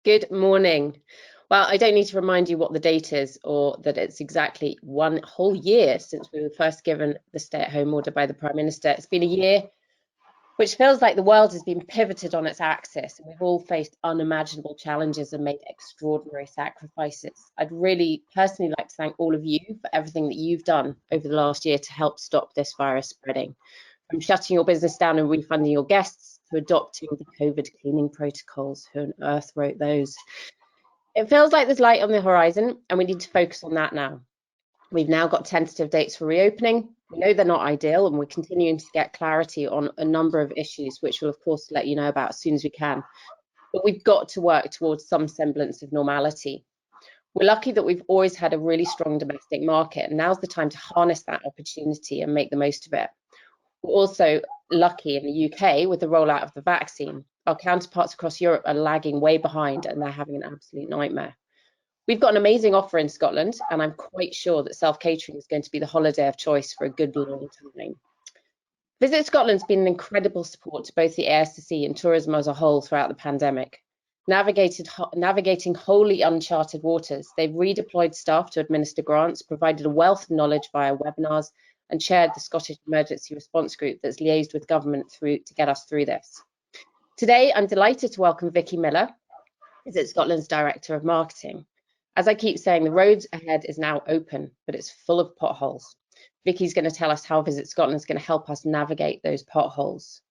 Good morning. Well, I don't need to remind you what the date is or that it's exactly 1 whole year since we were first given the stay-at-home order by the Prime Minister. It's been a year which feels like the world has been pivoted on its axis and we've all faced unimaginable challenges and made extraordinary sacrifices. I'd really personally like to thank all of you for everything that you've done over the last year to help stop this virus spreading. From shutting your business down and refunding your guests to adopting the COVID cleaning protocols. Who on earth wrote those? It feels like there's light on the horizon and we need to focus on that now. We've now got tentative dates for reopening. We know they're not ideal and we're continuing to get clarity on a number of issues, which we'll of course let you know about as soon as we can. But we've got to work towards some semblance of normality. We're lucky that we've always had a really strong domestic market, and now's the time to harness that opportunity and make the most of it. We're also lucky in the UK with the rollout of the vaccine. Our counterparts across Europe are lagging way behind and they're having an absolute nightmare. We've got an amazing offer in Scotland, and I'm quite sure that self-catering is going to be the holiday of choice for a good long time. Visit Scotland's been an incredible support to both the ASC and tourism as a whole throughout the pandemic. Navigating wholly uncharted waters, they've redeployed staff to administer grants, provided a wealth of knowledge via webinars, and chaired the Scottish Emergency Response Group that's liaised with government to get us through this. Today, I'm delighted to welcome Vicki Miller, Visit Scotland's Director of Marketing. As I keep saying, the road ahead is now open, but it's full of potholes. Vicki's going to tell us how Visit Scotland is going to help us navigate those potholes.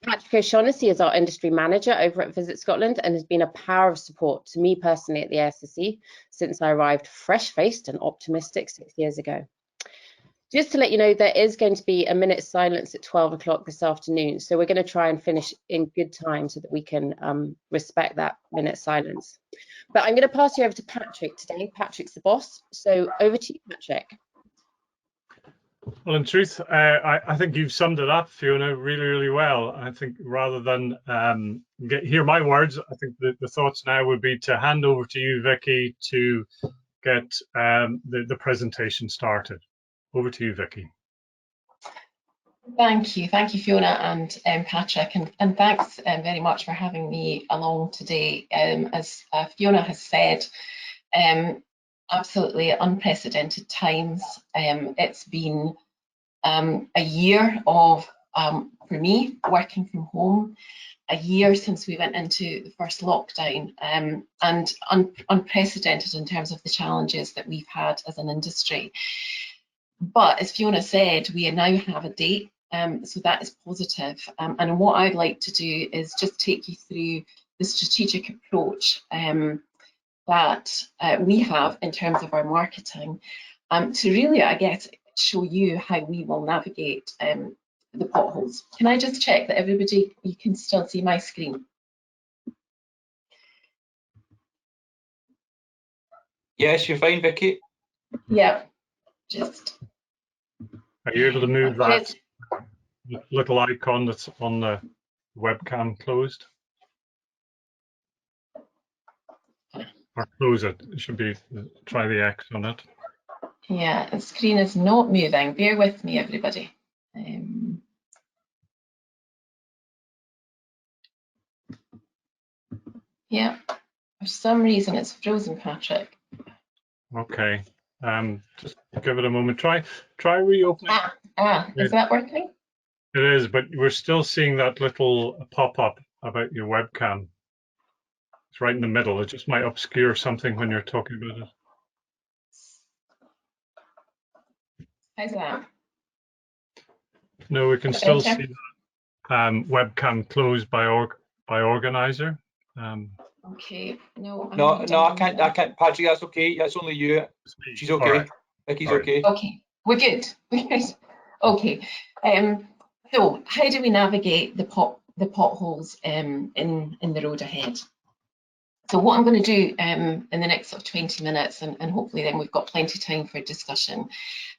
Patrick O'Shaughnessy is our industry manager over at Visit Scotland and has been a power of support to me personally at the ASC since I arrived fresh-faced and optimistic 6 years ago. Just to let you know, there is going to be a minute's silence at 12 o'clock this afternoon. So we're going to try and finish in good time so that we can respect that minute's silence. But I'm going to pass you over to Patrick today. Patrick's the boss. So over to you, Patrick. Well, in truth, I think you've summed it up, Fiona, really, really well. I think rather than hear my words, I think the thoughts now would be to hand over to you, Vicki, to get the presentation started. Over to you, Vicki. Thank you, Fiona and Patrick, and thanks very much for having me along today. As Fiona has said, absolutely unprecedented times. It's been a year of, for me, working from home, a year since we went into the first lockdown, and unprecedented in terms of the challenges that we've had as an industry. But as Fiona said, we now have a date, so that is positive. And what I'd like to do is just take you through the strategic approach that we have in terms of our marketing to really, I guess, show you how we will navigate the potholes. Can I just check that everybody, you can still see my screen? Yes, you're fine, Vicki. Yeah, just. Are you able to move that little icon that's on the webcam closed? Or close it. It should be, try the X on it. Yeah, the screen is not moving. Bear with me, everybody. Yeah, for some reason it's frozen, Patrick. Okay. Just give it a moment. Try reopening. Is that working? It is, but we're still seeing that little pop-up about your webcam. It's right in the middle. It just might obscure something when you're talking about it. How's that? No, we can still see that webcam closed by organizer. Okay. No, I can't. Patrick, that's okay. That's only you. She's okay. Right. Vicki's okay. Okay, we're good. Okay. So how do we navigate the potholes in the road ahead? So what I'm going to do in the next sort of 20 minutes, and hopefully then we've got plenty of time for discussion,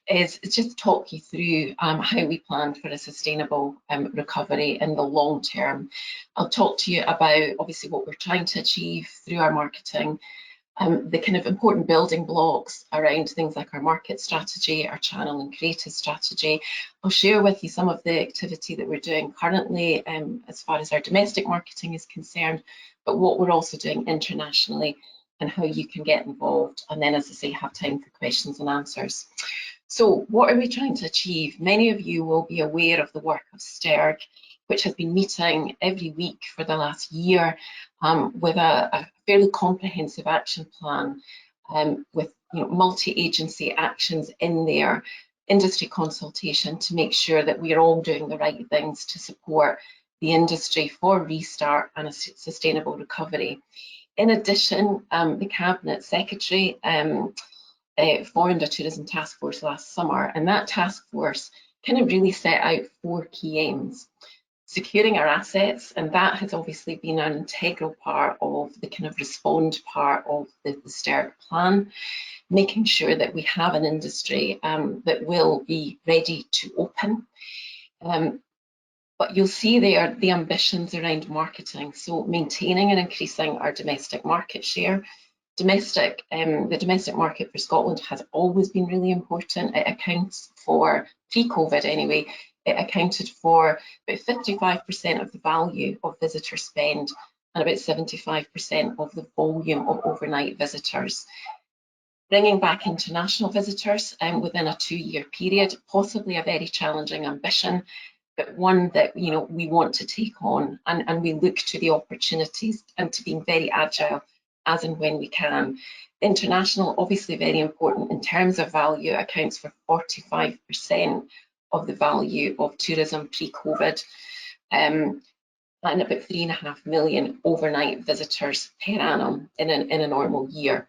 is just talk you through how we plan for a sustainable recovery in the long term. I'll talk to you about obviously what we're trying to achieve through our marketing, The kind of important building blocks around things like our market strategy, our channel and creative strategy. I'll share with you some of the activity that we're doing currently as far as our domestic marketing is concerned, but what we're also doing internationally and how you can get involved. And then, as I say, have time for questions and answers. So what are we trying to achieve? Many of you will be aware of the work of STERG, which has been meeting every week for the last year with a fairly comprehensive action plan with multi-agency actions in there, industry consultation to make sure that we are all doing the right things to support the industry for restart and a sustainable recovery. In addition, the Cabinet Secretary formed a tourism task force last summer, and that task force kind of really set out 4 key aims. Securing our assets, and that has obviously been an integral part of the kind of respond part of the STERG plan, making sure that we have an industry that will be ready to open. But you'll see there the ambitions around marketing, so maintaining and increasing our domestic market share. The domestic market for Scotland has always been really important. It accounts for, pre-COVID anyway, it accounted for about 55% of the value of visitor spend and about 75% of the volume of overnight visitors. Bringing back international visitors within a 2-year period, possibly a very challenging ambition, but one that we want to take on, and we look to the opportunities and to being very agile as and when we can. International, obviously very important in terms of value, accounts for 45% of the value of tourism pre-COVID, and about 3.5 million overnight visitors per annum in a normal year.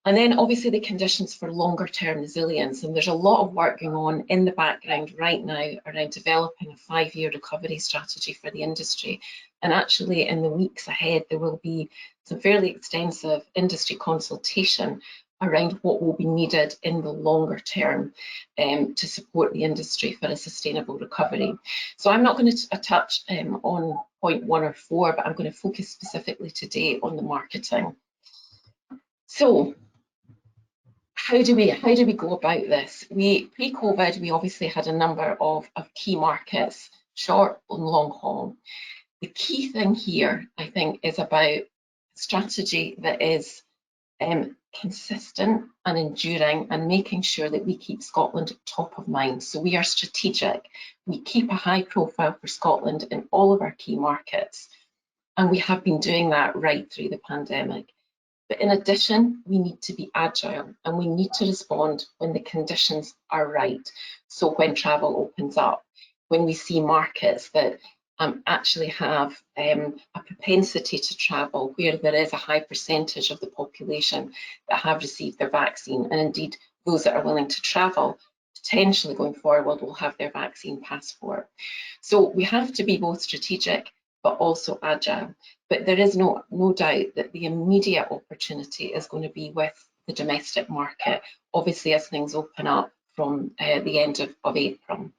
And then obviously the conditions for longer term resilience, and there's a lot of work going on in the background right now around developing a 5-year recovery strategy for the industry. And actually in the weeks ahead there will be some fairly extensive industry consultation around what will be needed in the longer term to support the industry for a sustainable recovery. So I'm not going to touch on point 1 or 4, but I'm going to focus specifically today on the marketing. So how do we go about this? Pre-COVID, we obviously had a number of key markets, short and long haul. The key thing here, I think, is about strategy that is consistent and enduring, and making sure that we keep Scotland top of mind. So we are strategic. We keep a high profile for Scotland in all of our key markets, and we have been doing that right through the pandemic. But in addition, we need to be agile, and we need to respond when the conditions are right. So when travel opens up, when we see markets that actually have a propensity to travel, where there is a high percentage of the population that have received their vaccine, and indeed those that are willing to travel, potentially going forward, will have their vaccine passport. So we have to be both strategic but also agile. But there is no doubt that the immediate opportunity is going to be with the domestic market, obviously as things open up from the end of April.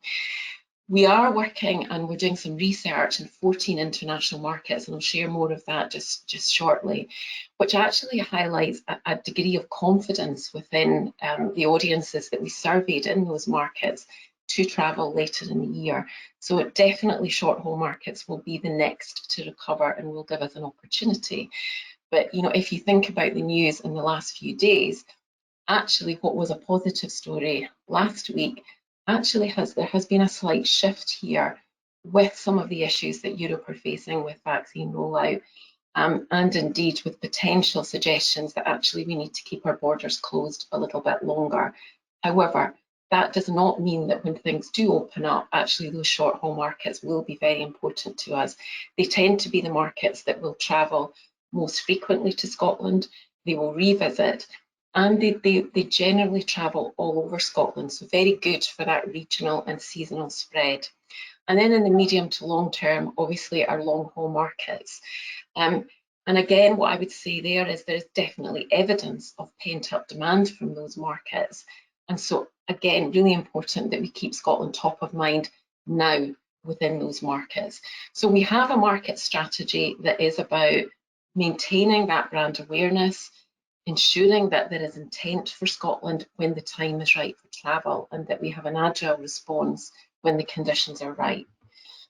We are working and we're doing some research in 14 international markets, and I'll share more of that just shortly, which actually highlights a degree of confidence within the audiences that we surveyed in those markets to travel later in the year. So definitely short haul markets will be the next to recover and will give us an opportunity. But if you think about the news in the last few days, actually what was a positive story last week actually there has been a slight shift here with some of the issues that Europe are facing with vaccine rollout, and indeed with potential suggestions that actually we need to keep our borders closed a little bit longer. However, that does not mean that when things do open up, actually those short haul markets will be very important to us. They tend to be the markets that will travel most frequently to Scotland. They will revisit, and they generally travel all over Scotland, so very good for that regional and seasonal spread. And then in the medium to long term, obviously our long haul markets. And again, what I would say there is definitely evidence of pent up demand from those markets. And so again, really important that we keep Scotland top of mind now within those markets. So we have a market strategy that is about maintaining that brand awareness, ensuring that there is intent for Scotland when the time is right for travel, and that we have an agile response when the conditions are right.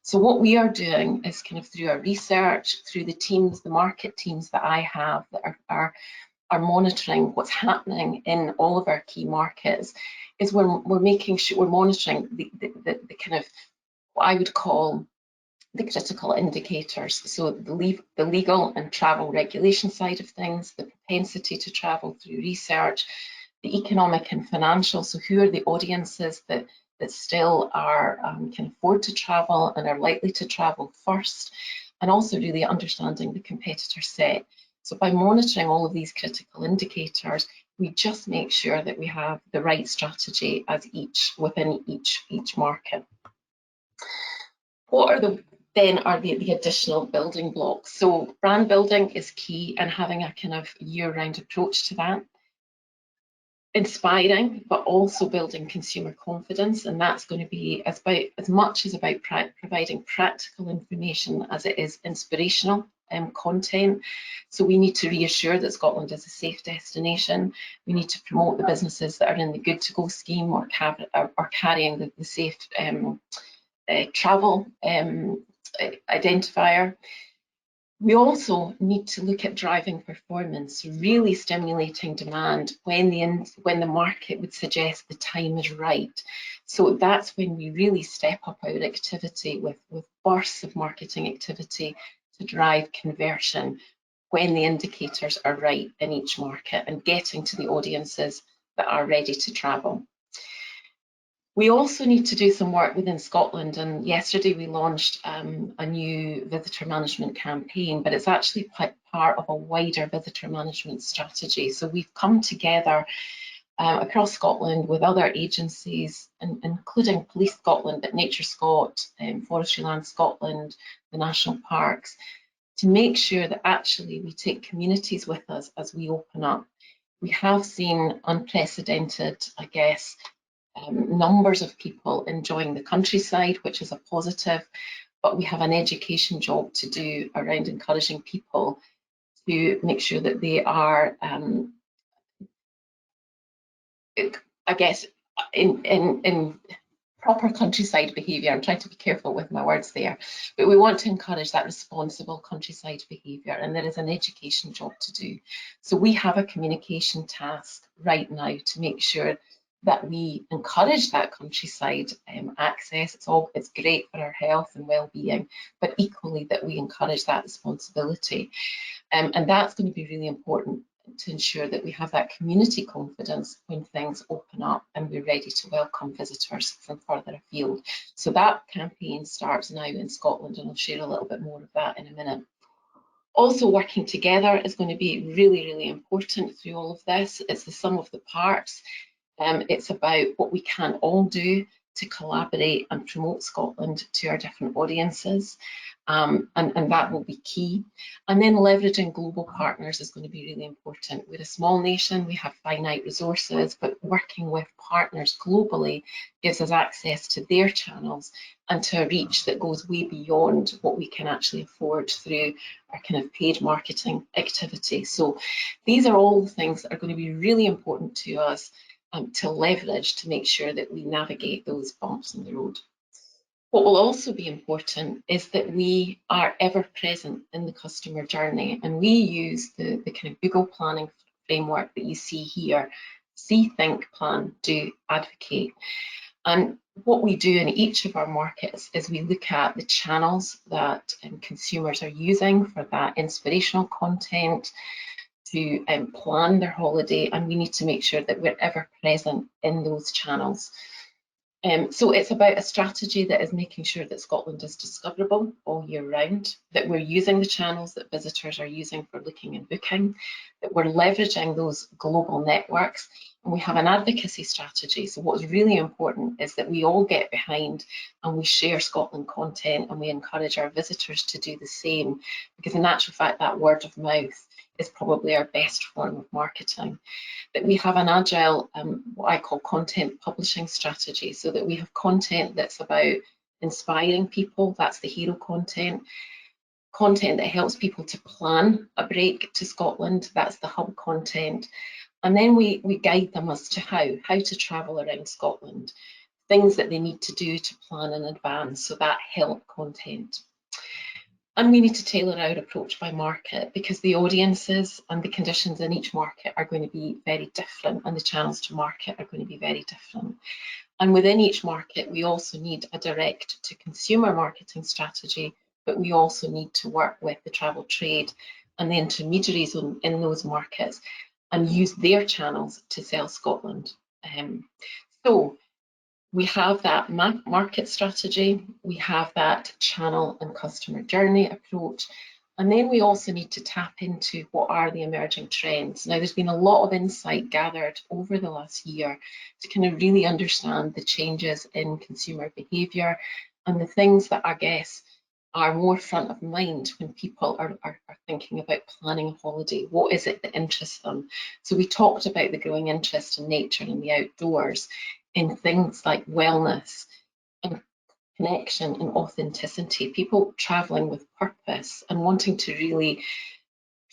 So what we are doing is kind of through our research, through the teams, the market teams that I have that are monitoring what's happening in all of our key markets, is we're making sure we're monitoring the kind of what I would call the critical indicators. So the legal and travel regulation side of things, the propensity to travel through research, the economic and financial. So who are the audiences that still can afford to travel and are likely to travel first, and also really understanding the competitor set. So by monitoring all of these critical indicators, we just make sure that we have the right strategy within each market. What are the additional building blocks? So brand building is key, and having a kind of year-round approach to that. Inspiring, but also building consumer confidence, and that's going to be as much about providing practical information as it is inspirational content. So we need to reassure that Scotland is a safe destination. We need to promote the businesses that are in the Good to Go scheme or carrying the safe travel identifier. We also need to look at driving performance, really stimulating demand when the market would suggest the time is right. So that's when we really step up our activity with bursts of marketing activity to drive conversion when the indicators are right in each market and getting to the audiences that are ready to travel. We also need to do some work within Scotland, and yesterday we launched a new visitor management campaign, but it's actually part of a wider visitor management strategy. So we've come together across Scotland with other agencies, including Police Scotland, but Nature Scot, Forestry Land Scotland, the national parks, to make sure that actually we take communities with us as we open up. We have seen unprecedented, I guess, numbers of people enjoying the countryside, which is a positive, but we have an education job to do around encouraging people to make sure that they are, I guess, in proper countryside behaviour. I'm trying to be careful with my words there, but we want to encourage that responsible countryside behaviour, and there is an education job to do. So we have a communication task right now to make sure that we encourage that countryside access. It's great for our health and well-being, but equally that we encourage that responsibility. And that's going to be really important to ensure that we have that community confidence when things open up and we're ready to welcome visitors from further afield. So that campaign starts now in Scotland, and I'll share a little bit more of that in a minute. Also, working together is going to be really, really important through all of this. It's the sum of the parts. It's about what we can all do to collaborate and promote Scotland to our different audiences, and that will be key. And then leveraging global partners is going to be really important. We're a small nation, we have finite resources, but working with partners globally gives us access to their channels and to a reach that goes way beyond what we can actually afford through our kind of paid marketing activity. So these are all the things that are going to be really important to us to leverage to make sure that we navigate those bumps in the road. What will also be important is that we are ever present in the customer journey, and we use the kind of Google planning framework that you see here: see, think, plan, do, advocate. And what we do in each of our markets is we look at the channels that consumers are using for that inspirational content, to plan their holiday, and we need to make sure that we're ever present in those channels. So it's about a strategy that is making sure that Scotland is discoverable all year round, that we're using the channels that visitors are using for looking and booking, that we're leveraging those global networks, and we have an advocacy strategy. So what's really important is that we all get behind and we share Scotland content, and we encourage our visitors to do the same, because in actual fact that word of mouth is probably our best form of marketing. That we have an agile, what I call content publishing strategy, so that we have content that's about inspiring people, that's the hero content, content that helps people to plan a break to Scotland. That's the hub content. And then we guide them as to how to travel around Scotland, things that they need to do to plan in advance, so that help content. And we need to tailor our approach by market, because the audiences and the conditions in each market are going to be very different, and the channels to market are going to be very different. And within each market, we also need a direct to consumer marketing strategy, but we also need to work with the travel trade and the intermediaries in those markets and use their channels to sell Scotland. So we have that market strategy, we have that channel and customer journey approach, and then we also need to tap into what are the emerging trends. Now, there's been a lot of insight gathered over the last year to kind of really understand the changes in consumer behaviour and the things that I guess are more front of mind when people are thinking about planning a holiday. What is it that interests them? So we talked about the growing interest in nature and the outdoors, in things like wellness and connection and authenticity, people travelling with purpose and wanting to really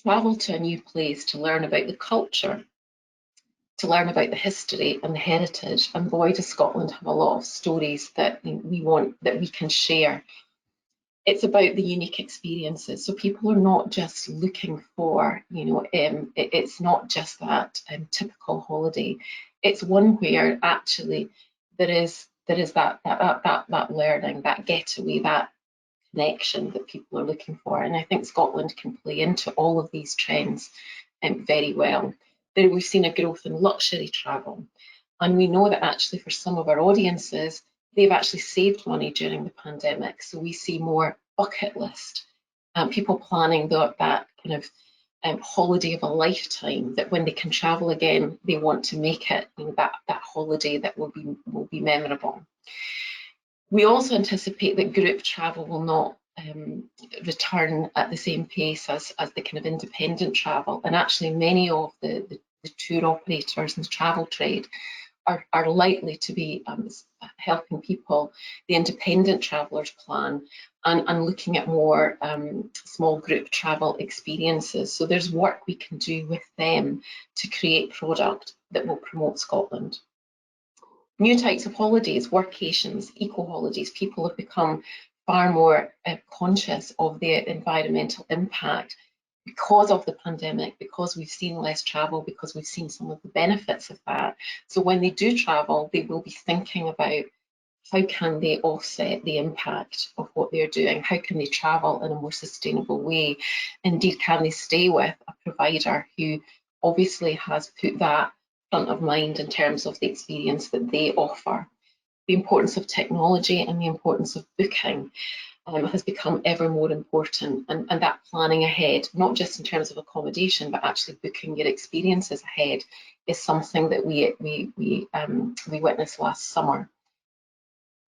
travel to a new place to learn about the culture, to learn about the history and the heritage. And boy, does Scotland have a lot of stories that we want, that we can share. It's about the unique experiences. So people are not just looking for, it's not just that typical holiday. It's one where actually there is that learning, that getaway, that connection that people are looking for. And I think Scotland can play into all of these trends very well. There we've seen a growth in luxury travel. And we know that actually for some of our audiences, they've actually saved money during the pandemic. So we see more bucket list, people planning that kind of holiday of a lifetime, that when they can travel again, they want to make it that holiday that will be memorable. We also anticipate that group travel will not return at the same pace as the kind of independent travel. And actually many of the tour operators and the travel trade are likely to be helping people, the independent travellers, plan and looking at more small group travel experiences. So there's work we can do with them to create product that will promote Scotland. New types of holidays, workations, eco-holidays. People have become far more conscious of the environmental impact because of the pandemic, because we've seen less travel, because we've seen some of the benefits of that. So when they do travel, they will be thinking about how can they offset the impact of what they're doing? How can they travel in a more sustainable way? Indeed, can they stay with a provider who obviously has put that front of mind in terms of the experience that they offer? The importance of technology and the importance of booking has become ever more important, and that planning ahead, not just in terms of accommodation, but actually booking your experiences ahead, is something that we witnessed last summer.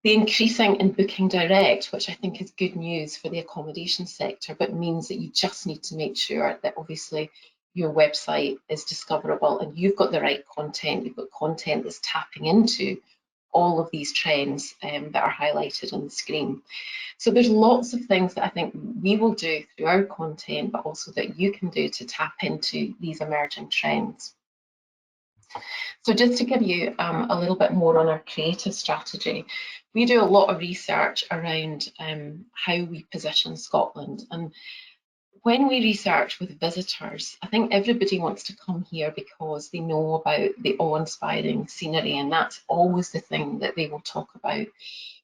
The increasing in booking direct, which I think is good news for the accommodation sector, but means that you just need to make sure that obviously your website is discoverable and you've got the right content, you've got content that's tapping into all of these trends that are highlighted on the screen. So there's lots of things that I think we will do through our content, but also that you can do to tap into these emerging trends. So just to give you a little bit more on our creative strategy, we do a lot of research around how we position Scotland. And when we research with visitors, I think everybody wants to come here because they know about the awe-inspiring scenery, and that's always the thing that they will talk about.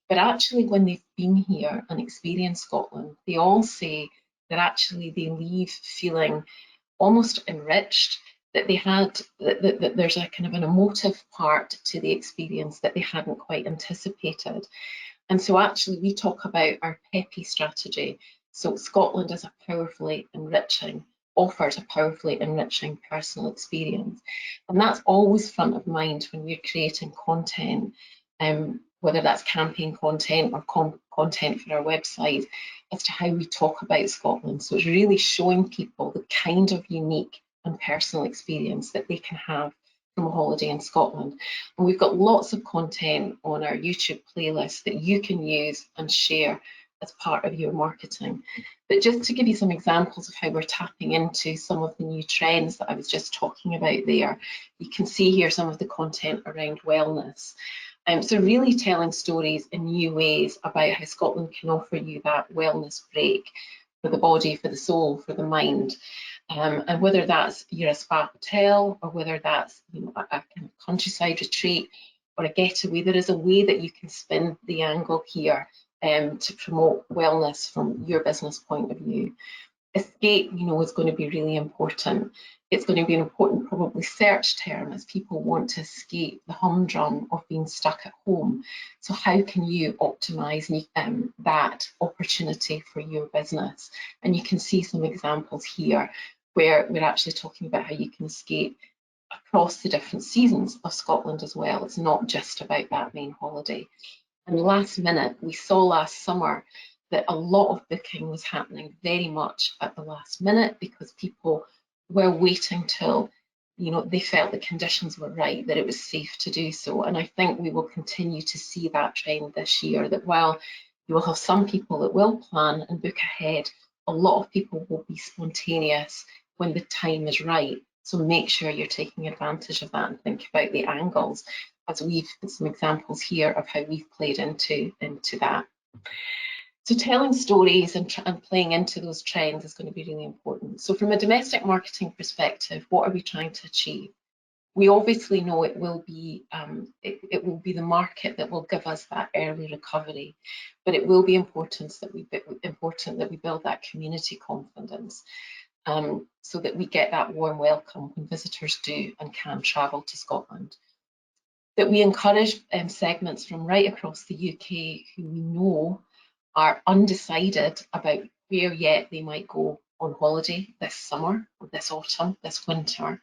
But actually, when they've been here and experienced Scotland, they all say that actually they leave feeling almost enriched, that they had, that there's a kind of an emotive part to the experience that they hadn't quite anticipated. And so actually we talk about our PEPI strategy. So Scotland is a powerfully enriching, offers a powerfully enriching personal experience. And that's always front of mind when we're creating content, whether that's campaign content or content for our website, as to how we talk about Scotland. So it's really showing people the kind of unique and personal experience that they can have from a holiday in Scotland. And we've got lots of content on our YouTube playlist that you can use and share as part of your marketing. But just to give you some examples of how we're tapping into some of the new trends that I was just talking about there, you can see here some of the content around wellness. So really telling stories in new ways about how Scotland can offer you that wellness break for the body, for the soul, for the mind. And whether that's you're a spa hotel, or whether that's a kind of countryside retreat or a getaway, there is a way that you can spin the angle here to promote wellness from your business point of view. Escape, is going to be really important. It's going to be an important probably search term as people want to escape the humdrum of being stuck at home. So how can you optimise that opportunity for your business? And you can see some examples here where we're actually talking about how you can escape across the different seasons of Scotland as well. It's not just about that main holiday. And last minute, we saw last summer that a lot of booking was happening very much at the last minute because people were waiting till they felt the conditions were right, that it was safe to do so. And I think we will continue to see that trend this year, that while you will have some people that will plan and book ahead, a lot of people will be spontaneous when the time is right. So make sure you're taking advantage of that and think about the angles, as we've got some examples here of how we've played into that. So telling stories and playing into those trends is going to be really important. So from a domestic marketing perspective, what are we trying to achieve? We obviously know it will be the market that will give us that early recovery, but it will be important that we build that community confidence, so that we get that warm welcome when visitors do and can travel to Scotland. That we encourage segments from right across the UK who we know are undecided about where yet they might go on holiday this summer, or this autumn, this winter,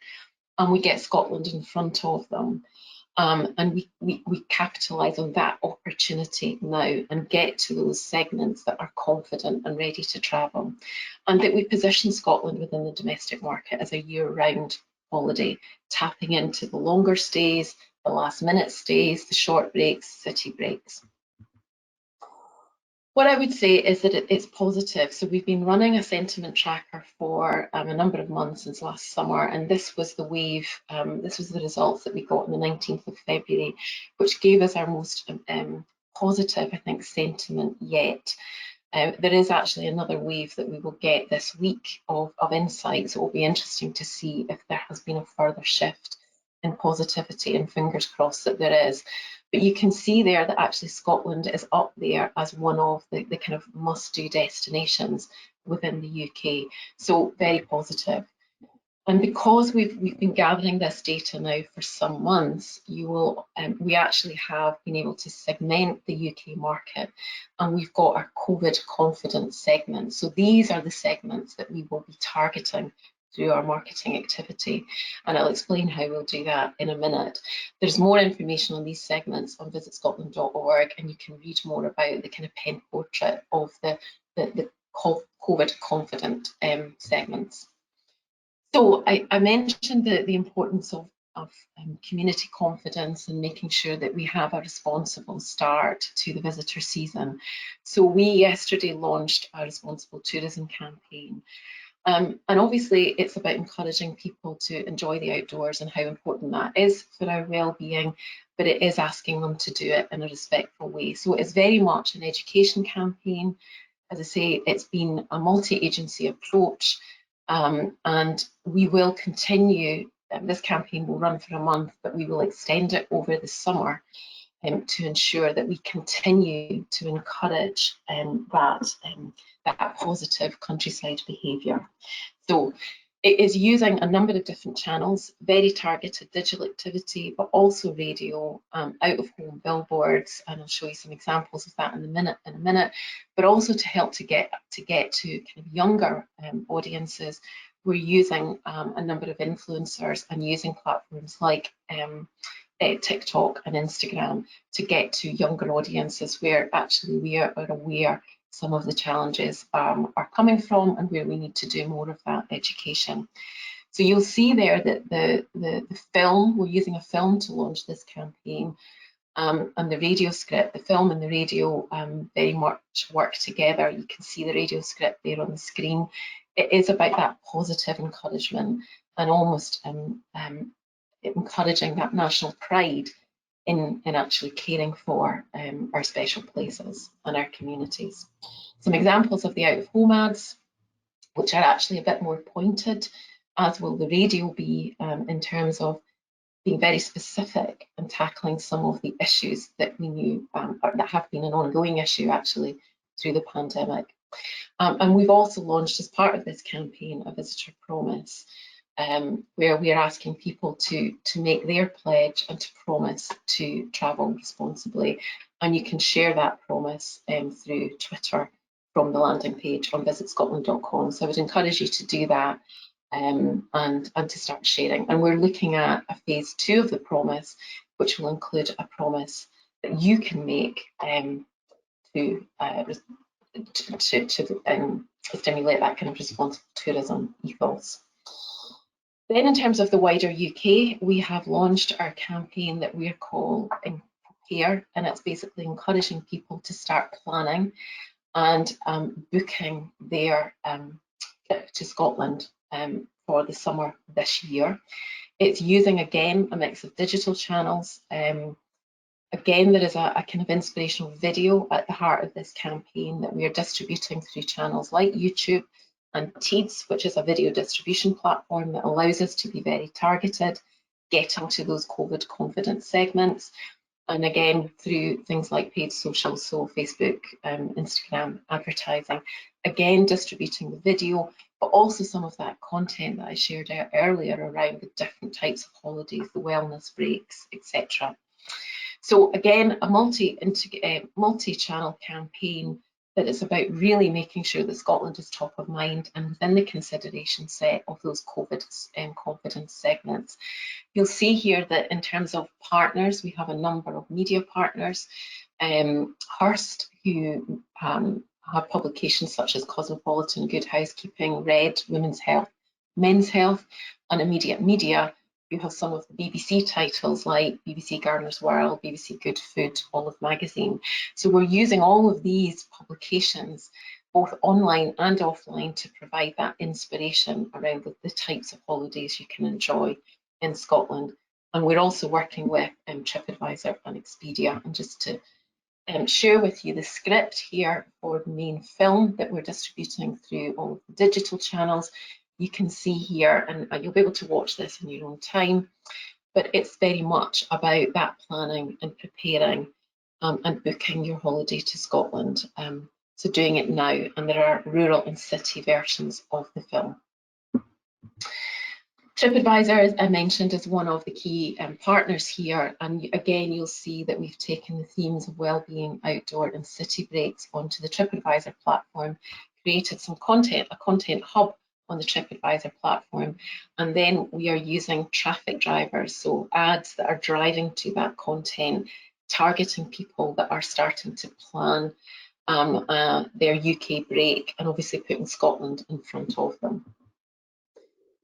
and we get Scotland in front of them. And we capitalise on that opportunity now and get to those segments that are confident and ready to travel. And that we position Scotland within the domestic market as a year-round holiday, tapping into the longer stays, the last-minute stays, the short breaks, city breaks. What I would say is that it's positive. So we've been running a sentiment tracker for a number of months since last summer, and this was the wave, this was the results that we got on the 19th of February, which gave us our most positive, I think, sentiment yet. There is actually another wave that we will get this week of insights. It will be interesting to see if there has been a further shift in positivity, and fingers crossed that there is. But you can see there that actually Scotland is up there as one of the kind of must-do destinations within the UK. So very positive. And because we've been gathering this data now for some months, we actually have been able to segment the UK market, and we've got our COVID confidence segments. So these are the segments that we will be targeting through our marketing activity, and I'll explain how we'll do that in a minute. There's more information on these segments on VisitScotland.org, and you can read more about the kind of pen portrait of the COVID confident segments. So I mentioned the importance of community confidence and making sure that we have a responsible start to the visitor season. So we yesterday launched our responsible tourism campaign. And obviously it's about encouraging people to enjoy the outdoors and how important that is for our well-being, but it is asking them to do it in a respectful way. So it's very much an education campaign. As I say, it's been a multi-agency approach, and we will continue. This campaign will run for a month, but we will extend it over the summer to ensure that we continue to encourage that positive countryside behaviour. So it is using a number of different channels, very targeted digital activity, but also radio, out-of-home billboards, and I'll show you some examples of that in a minute, but also to help to get to kind of younger audiences. We're using a number of influencers and using platforms like TikTok and Instagram to get to younger audiences, where actually we are aware some of the challenges are coming from and where we need to do more of that education. So you'll see there that the film, we're using a film to launch this campaign, and the radio script, the film and the radio very much work together. You can see the radio script there on the screen. It is about that positive encouragement and almost encouraging that national pride in actually caring for our special places and our communities. Some examples of the out-of-home ads, which are actually a bit more pointed, as will the radio be, in terms of being very specific and tackling some of the issues that we knew that have been an ongoing issue actually through the pandemic. And we've also launched, as part of this campaign, a visitor promise, where we are asking people to make their pledge and to promise to travel responsibly. And you can share that promise through Twitter from the landing page on VisitScotland.com. So I would encourage you to do that and to start sharing. And we're looking at a phase 2 of the promise, which will include a promise that you can make to stimulate that kind of responsible tourism ethos. Then in terms of the wider UK, we have launched our campaign that we're calling Prepare, and it's basically encouraging people to start planning and booking their trip to Scotland for the summer this year. It's using, again, a mix of digital channels. Again, there is a kind of inspirational video at the heart of this campaign that we are distributing through channels like YouTube and Teads, which is a video distribution platform that allows us to be very targeted, getting to those COVID confidence segments. And again, through things like paid social, so Facebook, Instagram, advertising, again, distributing the video, but also some of that content that I shared out earlier around the different types of holidays, the wellness breaks, etc. So again, a multi-channel campaign that is about really making sure that Scotland is top of mind and within the consideration set of those COVID confidence segments. You'll see here that in terms of partners, we have a number of media partners. Hearst, who have publications such as Cosmopolitan, Good Housekeeping, Red, Women's Health, Men's Health, and Immediate Media, who have some of the BBC titles like BBC Gardener's World, BBC Good Food, Olive Magazine. So we're using all of these publications, both online and offline, to provide that inspiration around the types of holidays you can enjoy in Scotland. And we're also working with TripAdvisor and Expedia. And just to share with you the script here for the main film that we're distributing through all of the digital channels, you can see here, and you'll be able to watch this in your own time, but it's very much about that planning and preparing and booking your holiday to Scotland. So doing it now, and there are rural and city versions of the film. TripAdvisor, as I mentioned, is one of the key partners here, and again, you'll see that we've taken the themes of wellbeing, outdoor and city breaks onto the TripAdvisor platform, created some content, a content hub on the TripAdvisor platform, and then we are using traffic drivers, so ads that are driving to that content, targeting people that are starting to plan their UK break, and obviously putting Scotland in front of them.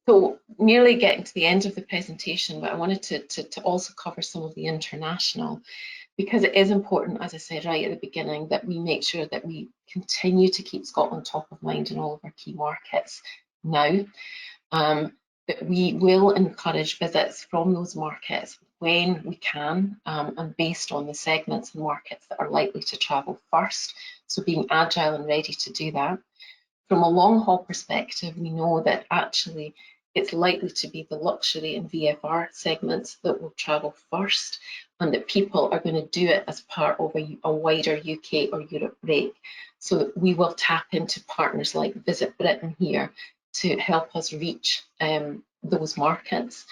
So nearly getting to the end of the presentation, but I wanted to also cover some of the international, because it is important, as I said right at the beginning, that we make sure that we continue to keep Scotland top of mind in all of our key markets now. But we will encourage visits from those markets when we can, and based on the segments and markets that are likely to travel first. So being agile and ready to do that. From a long haul perspective, we know that actually it's likely to be the luxury and VFR segments that will travel first, and that people are going to do it as part of a wider UK or Europe break. So we will tap into partners like Visit Britain here to help us reach those markets.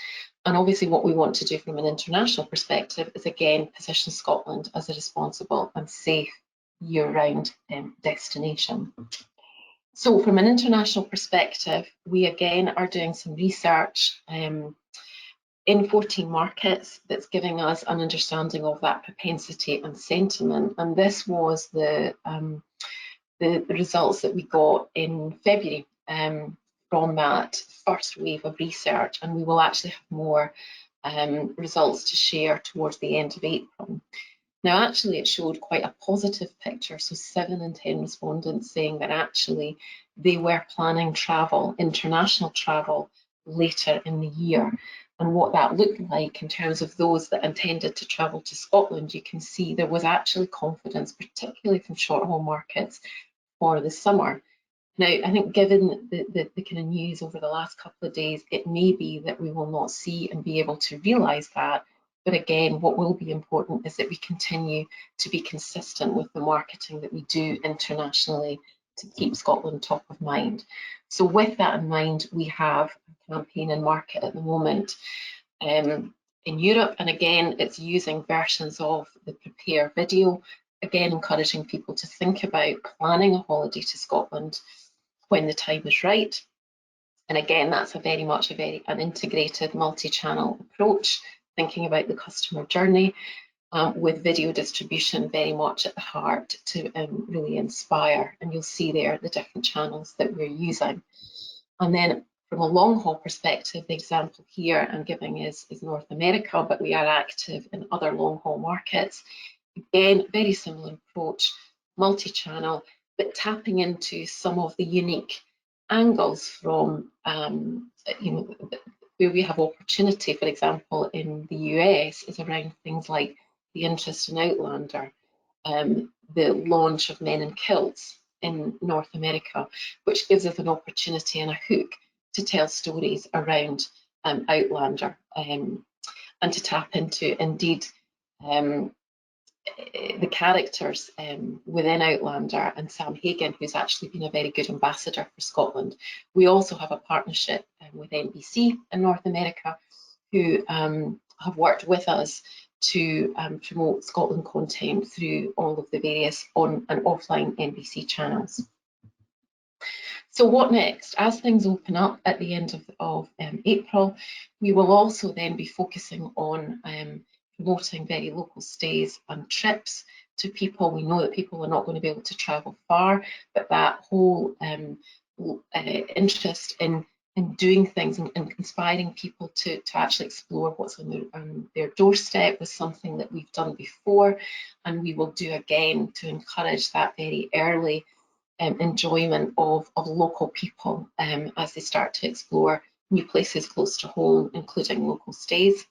And obviously what we want to do from an international perspective is again position Scotland as a responsible and safe year-round destination. So from an international perspective, we again are doing some research in 14 markets that's giving us an understanding of that propensity and sentiment. And this was the results that we got in February from that first wave of research. And we will actually have more results to share towards the end of April. Now, actually, it showed quite a positive picture. So 7 in 10 respondents saying that actually they were planning travel, international travel, later in the year. And what that looked like in terms of those that intended to travel to Scotland, you can see there was actually confidence, particularly from short-haul markets, for the summer. Now, I think given the kind of news over the last couple of days, it may be that we will not see and be able to realise that. But again, what will be important is that we continue to be consistent with the marketing that we do internationally to keep Scotland top of mind. So with that in mind, we have a campaign in market at the moment in Europe. And again, it's using versions of the Prepare video, again, encouraging people to think about planning a holiday to Scotland when the time is right. And again, that's very much an integrated multi-channel approach, thinking about the customer journey with video distribution very much at the heart to really inspire. And you'll see there the different channels that we're using. And then from a long haul perspective, the example here I'm giving is North America, but we are active in other long haul markets. Again, very similar approach, multi-channel, but tapping into some of the unique angles from, where we have opportunity. For example, in the US is around things like the interest in Outlander, the launch of Men in Kilts in North America, which gives us an opportunity and a hook to tell stories around Outlander and to tap into, indeed, the characters within Outlander and Sam Hagan, who's actually been a very good ambassador for Scotland. We also have a partnership with NBC in North America, who have worked with us to promote Scotland content through all of the various on and offline NBC channels. So what next? As things open up at the end of April, we will also then be focusing on promoting very local stays and trips to people. We know that people are not going to be able to travel far, but that whole interest in doing things and inspiring people to actually explore what's on their doorstep was something that we've done before, and we will do again to encourage that very early enjoyment of local people as they start to explore new places close to home, including local stays.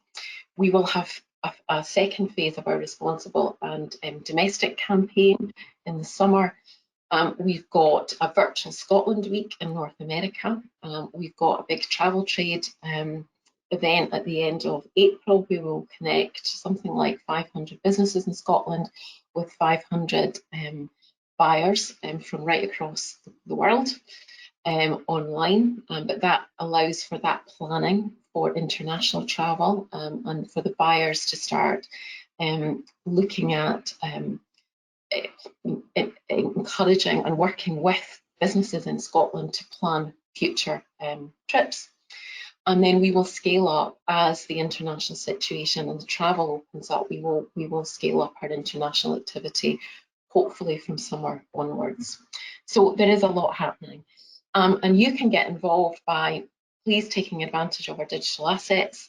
We will have a second phase of our responsible and domestic campaign in the summer. We've got a virtual Scotland week in North America. We've got a big travel trade event at the end of April. We will connect something like 500 businesses in Scotland with 500 buyers from right across the world online, but that allows for that planning for international travel and for the buyers to start looking at encouraging and working with businesses in Scotland to plan future trips. And then we will scale up as the international situation and the travel opens up. We will scale up our international activity, hopefully from summer onwards. So there is a lot happening. And you can get involved by please taking advantage of our digital assets,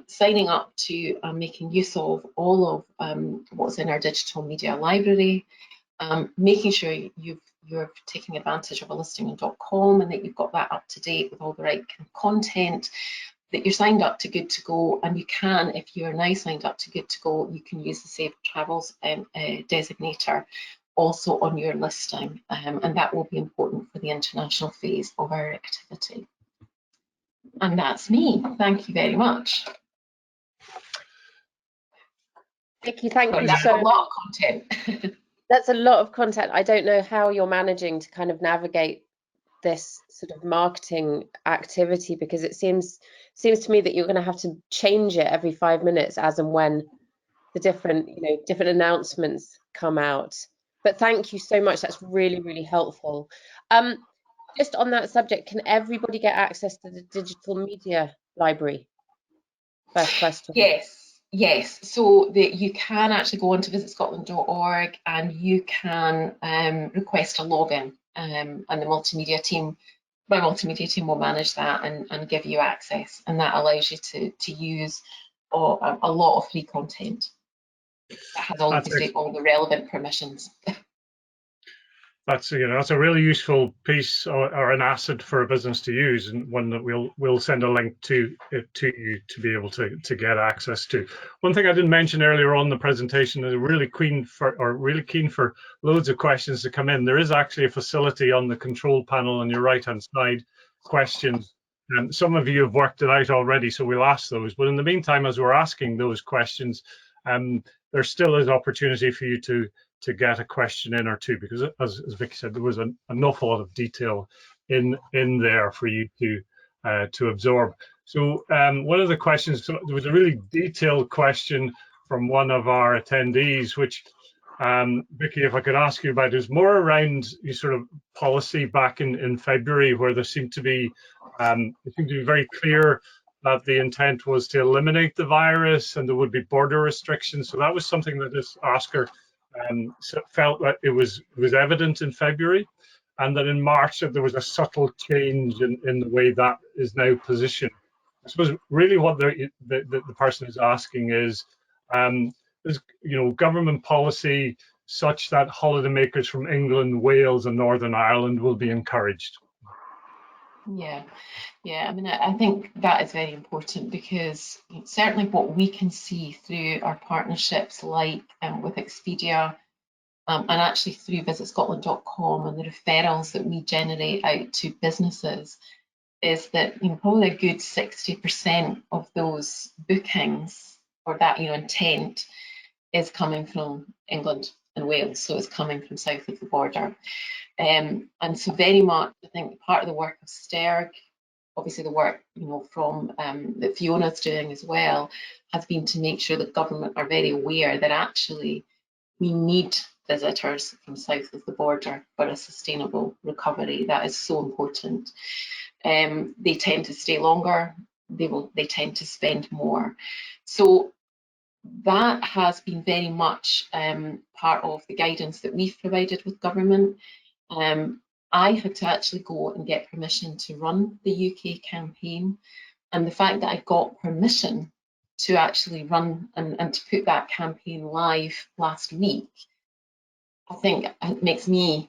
signing up to making use of all of what's in our digital media library, making sure you're taking advantage of a listing.com and that you've got that up to date with all the right content, that you're signed up to Good to Go, and you can, if you're now signed up to Good to Go, you can use the Safe Travels designator also on your listing, and that will be important for the international phase of our activity. And that's me. Thank you very much. Vicki, thank you That's so a lot of content. That's a lot of content. I don't know how you're managing to kind of navigate this sort of marketing activity, because it seems to me that you're going to have to change it every 5 minutes as and when the different announcements come out. But thank you so much. That's really, really helpful. Just on that subject, can everybody get access to the digital media library? First question. Yes. So you can actually go onto VisitScotland.org and you can request a login, and the multimedia team my multimedia team will manage that and give you access, and that allows you to use a lot of free content that has obviously all the relevant permissions. That's a really useful piece or an asset for a business to use, and one that we'll send a link to you to be able to get access to. One thing I didn't mention earlier on in the presentation is really keen for loads of questions to come in. There is actually a facility on the control panel on your right hand side, questions, and some of you have worked it out already, so we'll ask those. But in the meantime, as we're asking those questions, there still is opportunity for you to get a question in or two, because as Vicki said, there was an awful lot of detail in there for you to absorb. So one of the questions, there was a really detailed question from one of our attendees, which Vicki, if I could ask you about, is more around your sort of policy back in February, where there seemed to be very clear that the intent was to eliminate the virus and there would be border restrictions. So that was something that this asker felt that it was evident in February, and that in March that there was a subtle change in the way that is now positioned. I suppose really what the person is asking is government policy such that holidaymakers from England, Wales and Northern Ireland will be encouraged? Yeah, I mean, I think that is very important, because certainly what we can see through our partnerships like with Expedia and actually through VisitScotland.com and the referrals that we generate out to businesses is that probably a good 60% of those bookings or that intent is coming from England and Wales, so it's coming from south of the border. And so very much, I think part of the work of STERG, obviously the work from that Fiona's doing as well, has been to make sure that government are very aware that actually we need visitors from south of the border for a sustainable recovery. That is so important. They tend to stay longer. They tend to spend more. So that has been very much part of the guidance that we've provided with government. I had to actually go and get permission to run the UK campaign, and the fact that I got permission to actually run and to put that campaign live last week, I think it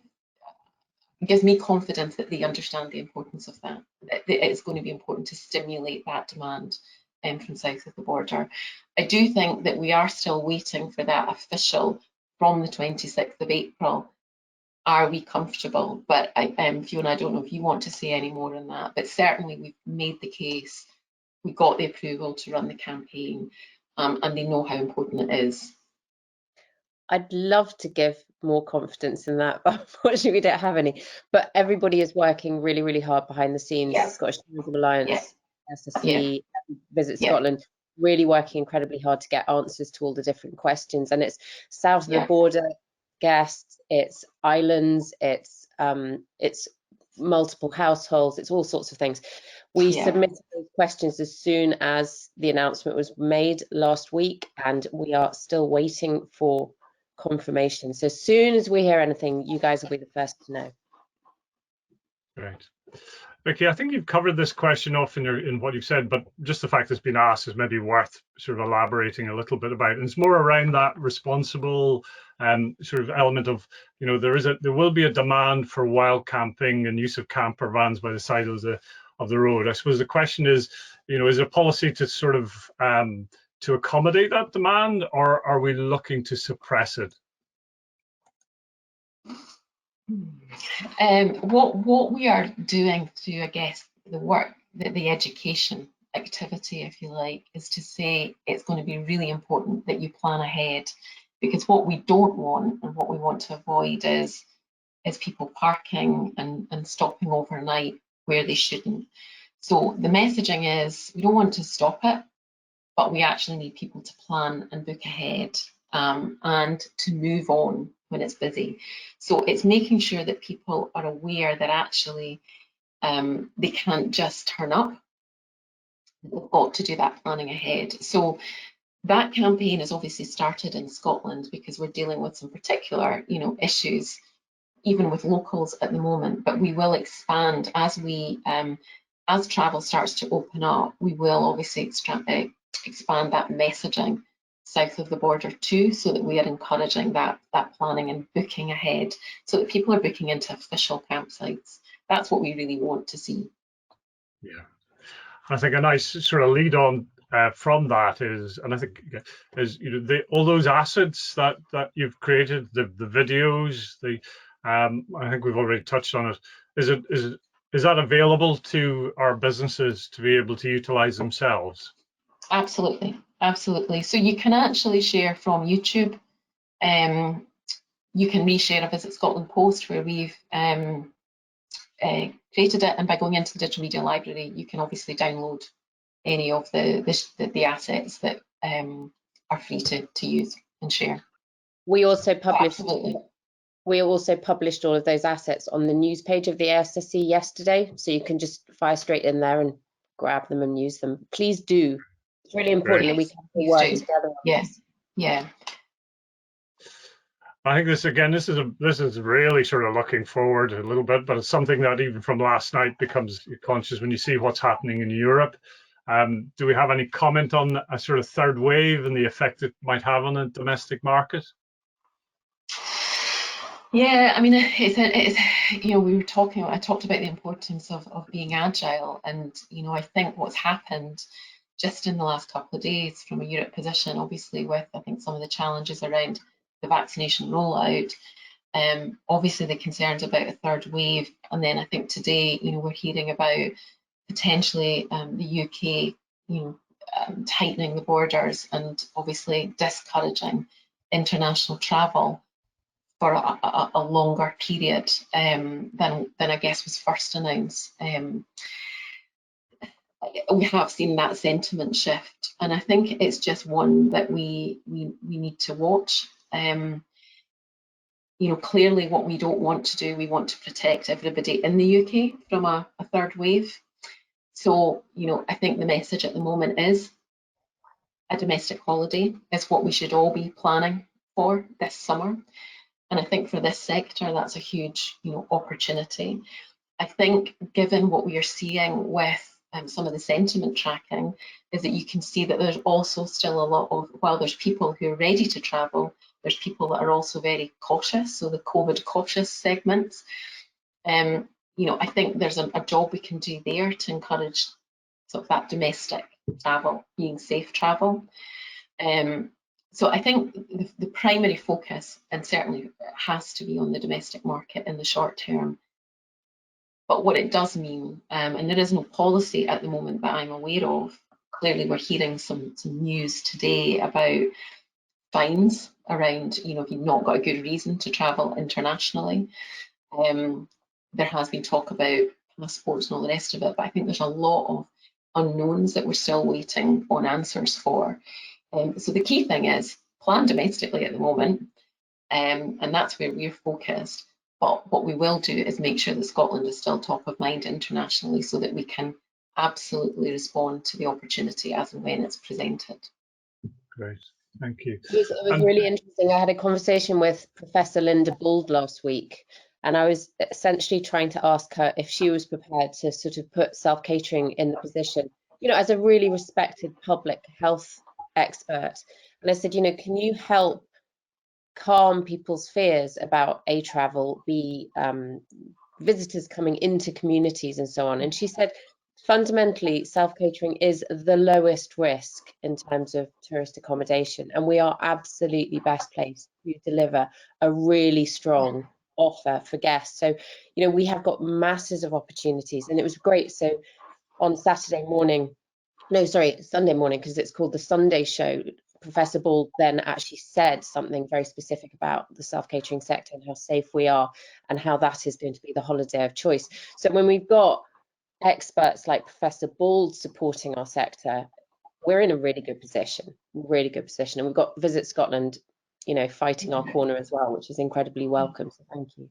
gives me confidence that they understand the importance of that. It's going to be important to stimulate that demand from south of the border. I do think that we are still waiting for that official from the 26th of April. Are we comfortable? But Fiona, I don't know if you want to say any more on that, but certainly we've made the case. We got the approval to run the campaign, and they know how important it is. I'd love to give more confidence in that, but unfortunately we don't have any. But everybody is working really, really hard behind the scenes. Yeah. Scottish Tourism Alliance, SSE, Visit Yeah. Scotland, really working incredibly hard to get answers to all the different questions. And it's south of the border guests, it's islands, it's multiple households, it's all sorts of things. We submitted those questions as soon as the announcement was made last week, and we are still waiting for confirmation. So as soon as we hear anything, you guys will be the first to know. Great. Vicki, I think you've covered this question off in what you've said, but just the fact it's been asked is maybe worth sort of elaborating a little bit about. And it's more around that responsible sort of element of, there will be a demand for wild camping and use of camper vans by the side of the road. I suppose the question is, is there a policy to sort of to accommodate that demand, or are we looking to suppress it? What we are doing through, I guess, the work, the education activity, if you like, is to say it's going to be really important that you plan ahead, because what we don't want and what we want to avoid is people parking and stopping overnight where they shouldn't. So the messaging is we don't want to stop it, but we actually need people to plan and book ahead and to move on when it's busy. So it's making sure that people are aware that actually they can't just turn up. They've got to do that planning ahead. So that campaign has obviously started in Scotland because we're dealing with some particular, issues even with locals at the moment, but we will expand as we as travel starts to open up. We will obviously expand that messaging south of the border too, so that we are encouraging that planning and booking ahead, so that people are booking into official campsites. That's what we really want to see. Yeah, I think a nice sort of lead on from that is, and I think is, you know, all those assets that you've created, the videos, I think we've already touched on it. Is that available to our businesses to be able to utilize themselves? Absolutely, absolutely. So you can actually share from YouTube. You can reshare a Visit Scotland post where we've created it, and by going into the digital media library, you can obviously download any of the assets that are free to use and share. We also published. Absolutely. We also published all of those assets on the news page of the ASSC yesterday, so you can just fire straight in there and grab them and use them. Please do. It's really important that we can work together on this. Yeah. I think this is really sort of looking forward a little bit, but it's something that even from last night becomes conscious when you see what's happening in Europe. Do we have any comment on a sort of third wave and the effect it might have on the domestic market? Yeah, I mean, it's you know, I talked about the importance of being agile, and you know, I think what's happened just in the last couple of days from a Europe position, obviously with I think some of the challenges around the vaccination rollout, obviously the concerns about a third wave, and then I think today, you know, we're hearing about potentially the UK, you know, tightening the borders and obviously discouraging international travel for a longer period than I guess was first announced. We have seen that sentiment shift, and I think it's just one that we need to watch. You know, clearly what we don't want to do, we want to protect everybody in the UK from a third wave. So, you know, I think the message at the moment is a domestic holiday is what we should all be planning for this summer. And I think for this sector, that's a huge, you know, opportunity. I think given what we are seeing with some of the sentiment tracking, is that you can see that there's also still a lot of, while there's people who are ready to travel, there's people that are also very cautious, so the COVID cautious segments. You know, I think there's a job we can do there to encourage sort of that domestic travel, being safe travel. So I think the primary focus, and certainly has to be on the domestic market in the short term. But what it does mean, and there is no policy at the moment that I'm aware of, clearly we're hearing some news today about fines around, you know, if you've not got a good reason to travel internationally. There has been talk about passports and all the rest of it, but I think there's a lot of unknowns that we're still waiting on answers for. So the key thing is plan domestically at the moment, and that's where we're focused. But what we will do is make sure that Scotland is still top of mind internationally, so that we can absolutely respond to the opportunity as and when it's presented. Great, thank you. It was really interesting. I had a conversation with Professor Linda Buld last week, and I was essentially trying to ask her if she was prepared to sort of put self-catering in the position, you know, as a really respected public health expert. And I said, you know, can you help calm people's fears about travel, visitors coming into communities and so on? And she said, fundamentally, self-catering is the lowest risk in terms of tourist accommodation, and we are absolutely best placed to deliver a really strong offer for guests. So, you know, we have got masses of opportunities, and it was great. So on Sunday morning, because it's called the Sunday Show, Professor Ball then actually said something very specific about the self-catering sector and how safe we are and how that is going to be the holiday of choice. So when we've got experts like Professor Bald supporting our sector, we're in a really good position. And we've got Visit Scotland, you know, fighting our corner as well, which is incredibly welcome. So thank you.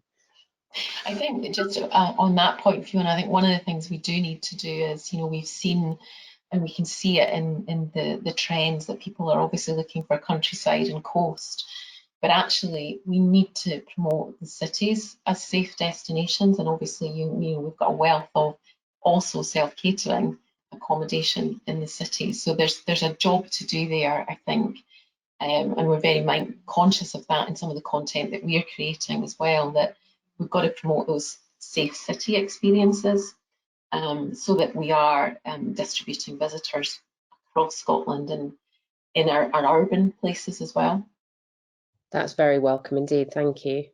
I think just on that point, Fiona, I think one of the things we do need to do is, you know, we've seen, and we can see it in the trends that people are obviously looking for countryside and coast. But actually, we need to promote the cities as safe destinations, and obviously, we've got a wealth of also self-catering accommodation in the city. So there's a job to do there, I think, and we're very conscious of that in some of the content that we're creating as well. That we've got to promote those safe city experiences, so that we are distributing visitors across Scotland and in our urban places as well. That's very welcome indeed. Thank you.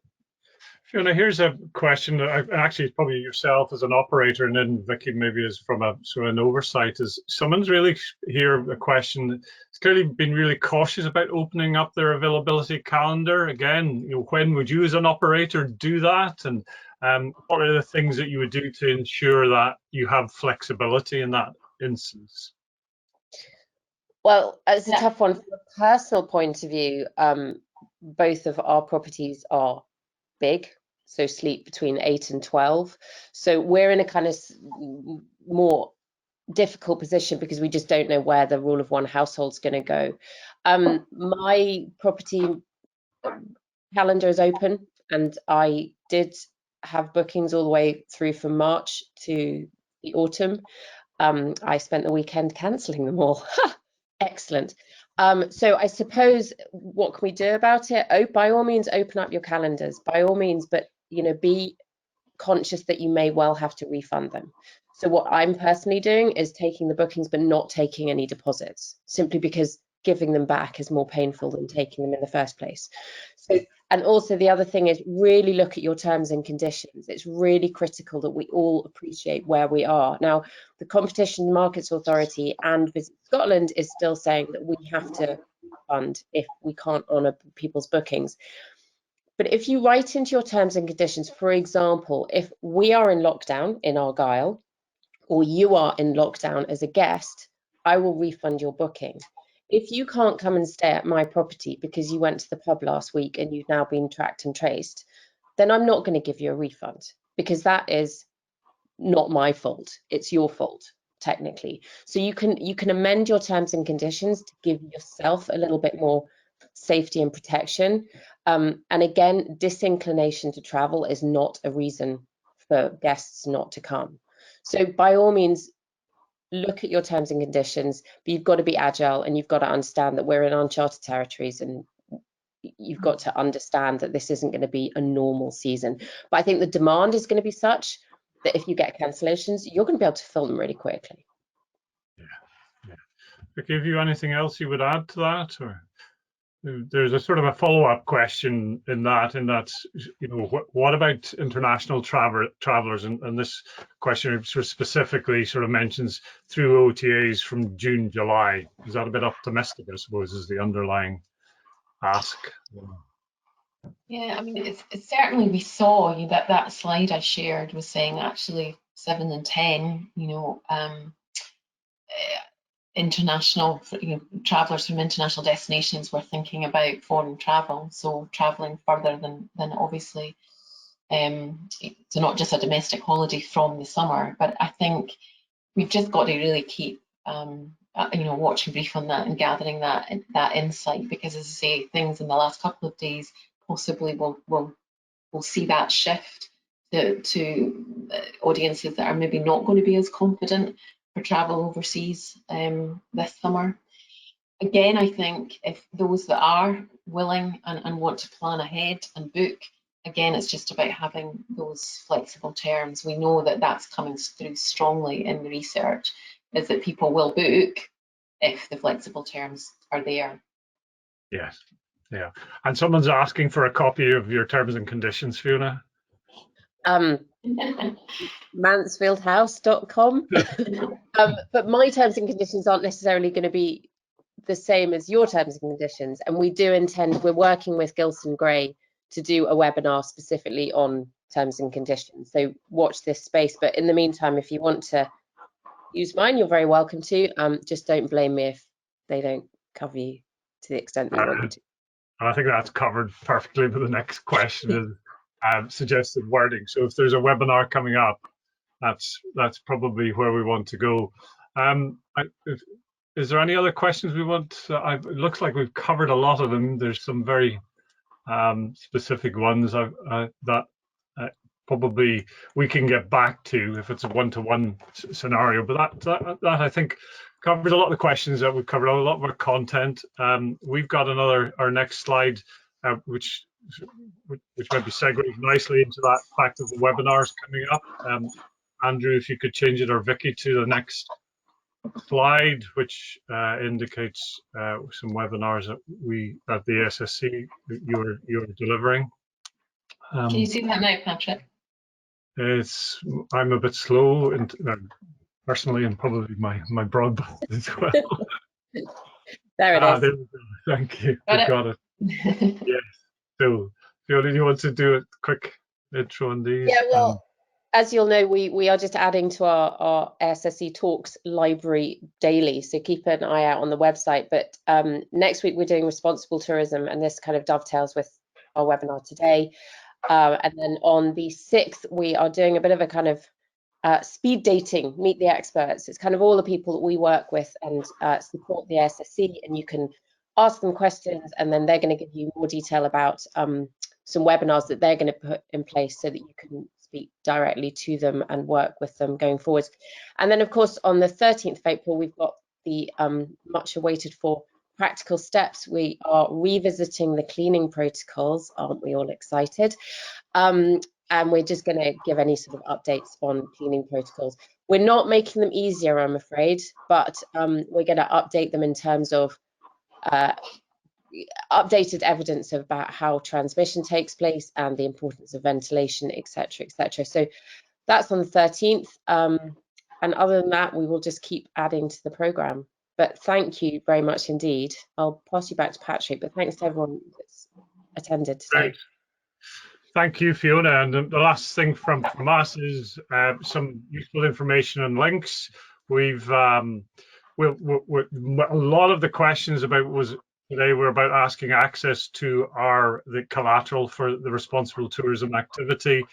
Fiona, here's a question that actually it's probably yourself as an operator, and then Vicki maybe is from a sort of an oversight. Is someone's really here a question that's clearly been really cautious about opening up their availability calendar again. When would you as an operator do that, and what are the things that you would do to ensure that you have flexibility in that instance? Well, it's a tough one from a personal point of view. Both of our properties are big, so sleep between 8 and 12. So we're in a kind of more difficult position because we just don't know where the rule of one household's going to go. My property calendar is open, and I did have bookings all the way through from March to the autumn. I spent the weekend cancelling them all. Excellent. So I suppose what can we do about it? Oh, by all means, open up your calendars, by all means, but be conscious that you may well have to refund them. So what I'm personally doing is taking the bookings but not taking any deposits, simply because giving them back is more painful than taking them in the first place. So, and also the other thing is really look at your terms and conditions. It's really critical that we all appreciate where we are. Now, the Competition and Markets Authority and Visit Scotland is still saying that we have to refund if we can't honour people's bookings. But if you write into your terms and conditions, for example, if we are in lockdown in Argyll, or you are in lockdown as a guest, I will refund your booking. If you can't come and stay at my property because you went to the pub last week and you've now been tracked and traced, then I'm not going to give you a refund, because that is not my fault. It's your fault, technically. So you can amend your terms and conditions to give yourself a little bit more safety and protection. And again, disinclination to travel is not a reason for guests not to come. So by all means, look at your terms and conditions, but you've got to be agile, and you've got to understand that we're in uncharted territories, and you've got to understand that this isn't going to be a normal season. But I think the demand is going to be such that if you get cancellations, you're going to be able to fill them really quickly. Yeah. Vicki, have you anything else you would add to that? Or there's a sort of a follow-up question in that, what about international travelers? And this question sort of specifically sort of mentions through OTAs from June, July. Is that a bit optimistic, I suppose, is the underlying ask? Yeah, I mean, it's certainly, we saw that slide I shared was saying actually 7 and 10, international, travellers from international destinations were thinking about foreign travel, so travelling further than obviously, so not just a domestic holiday from the summer. But I think we've just got to really keep, watching brief on that and gathering that insight, because as I say, things in the last couple of days possibly will see that shift to audiences that are maybe not going to be as confident for travel overseas this summer. Again, I think if those that are willing and want to plan ahead and book, again, it's just about having those flexible terms. We know that that's coming through strongly in the research, is that people will book if the flexible terms are there. Yes, yeah. And someone's asking for a copy of your terms and conditions, Fiona. Mansfieldhouse.com. But my terms and conditions aren't necessarily going to be the same as your terms and conditions, and we do intend, we're working with Gilson Gray to do a webinar specifically on terms and conditions, so watch this space. But in the meantime, if you want to use mine, you're very welcome to. Just don't blame me if they don't cover you to the extent that you want me to. I think that's covered perfectly, but the next question is suggested wording. So if there's a webinar coming up, that's probably where we want to go. Is there any other questions we want? It looks like we've covered a lot of them. There's some very specific ones that probably we can get back to if it's a one-to-one scenario. But that I think covers a lot of the questions that we've covered, a lot of our content. We've got our next slide, which might be segued nicely into that fact of the webinars coming up. Andrew, if you could change it, or Vicki, to the next slide, which indicates some webinars that the SSC you're delivering. Can you see that now, Patrick? I'm a bit slow, personally, and probably my broadband as well. There it is. There we go. Thank you. Got it. Yes. So, Fiona, do you want to do a quick intro on these? Yeah, well, as you'll know, we are just adding to our SSC Talks library daily, so keep an eye out on the website. But next week we're doing responsible tourism, and this kind of dovetails with our webinar today. And then on the 6th, we are doing a bit of a kind of speed dating, meet the experts. It's kind of all the people that we work with and support the SSC, and you can ask them questions, and then they're going to give you more detail about some webinars that they're going to put in place so that you can speak directly to them and work with them going forward. And then, of course, on the 13th of April, we've got the much awaited for practical steps. We are revisiting the cleaning protocols. Aren't we all excited? And we're just going to give any sort of updates on cleaning protocols. We're not making them easier, I'm afraid, but we're going to update them in terms of updated evidence about how transmission takes place and the importance of ventilation, etc., etc. So that's on the 13th. And other than that, we will just keep adding to the programme. But thank you very much indeed. I'll pass you back to Patrick, but thanks to everyone that's attended today. Great. Thank you, Fiona. And the last thing from us is some useful information and links. We've a lot of the questions today were about asking access to the collateral for the responsible tourism activity.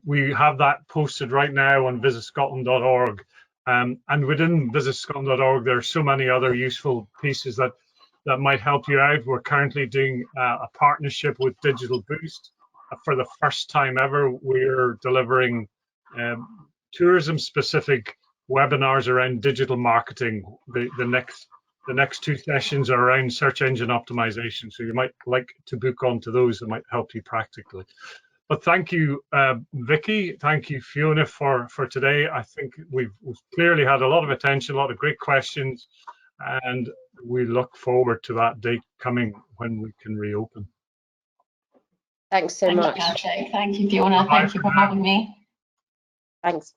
We have that posted right now on VisitScotland.org. And within VisitScotland.org, there are so many other useful pieces that might help you out. We're currently doing a partnership with Digital Boost. For the first time ever, we're delivering tourism-specific webinars around digital marketing. The next two sessions are around search engine optimization, so you might like to book onto those. That might help you practically. But thank you, Vicki. Thank you, Fiona, for today. I think we've clearly had a lot of attention, a lot of great questions, and we look forward to that date coming when we can reopen. Thanks so much. Thank you, Patrick. Thank you, Fiona. Thank you for having me. Thanks.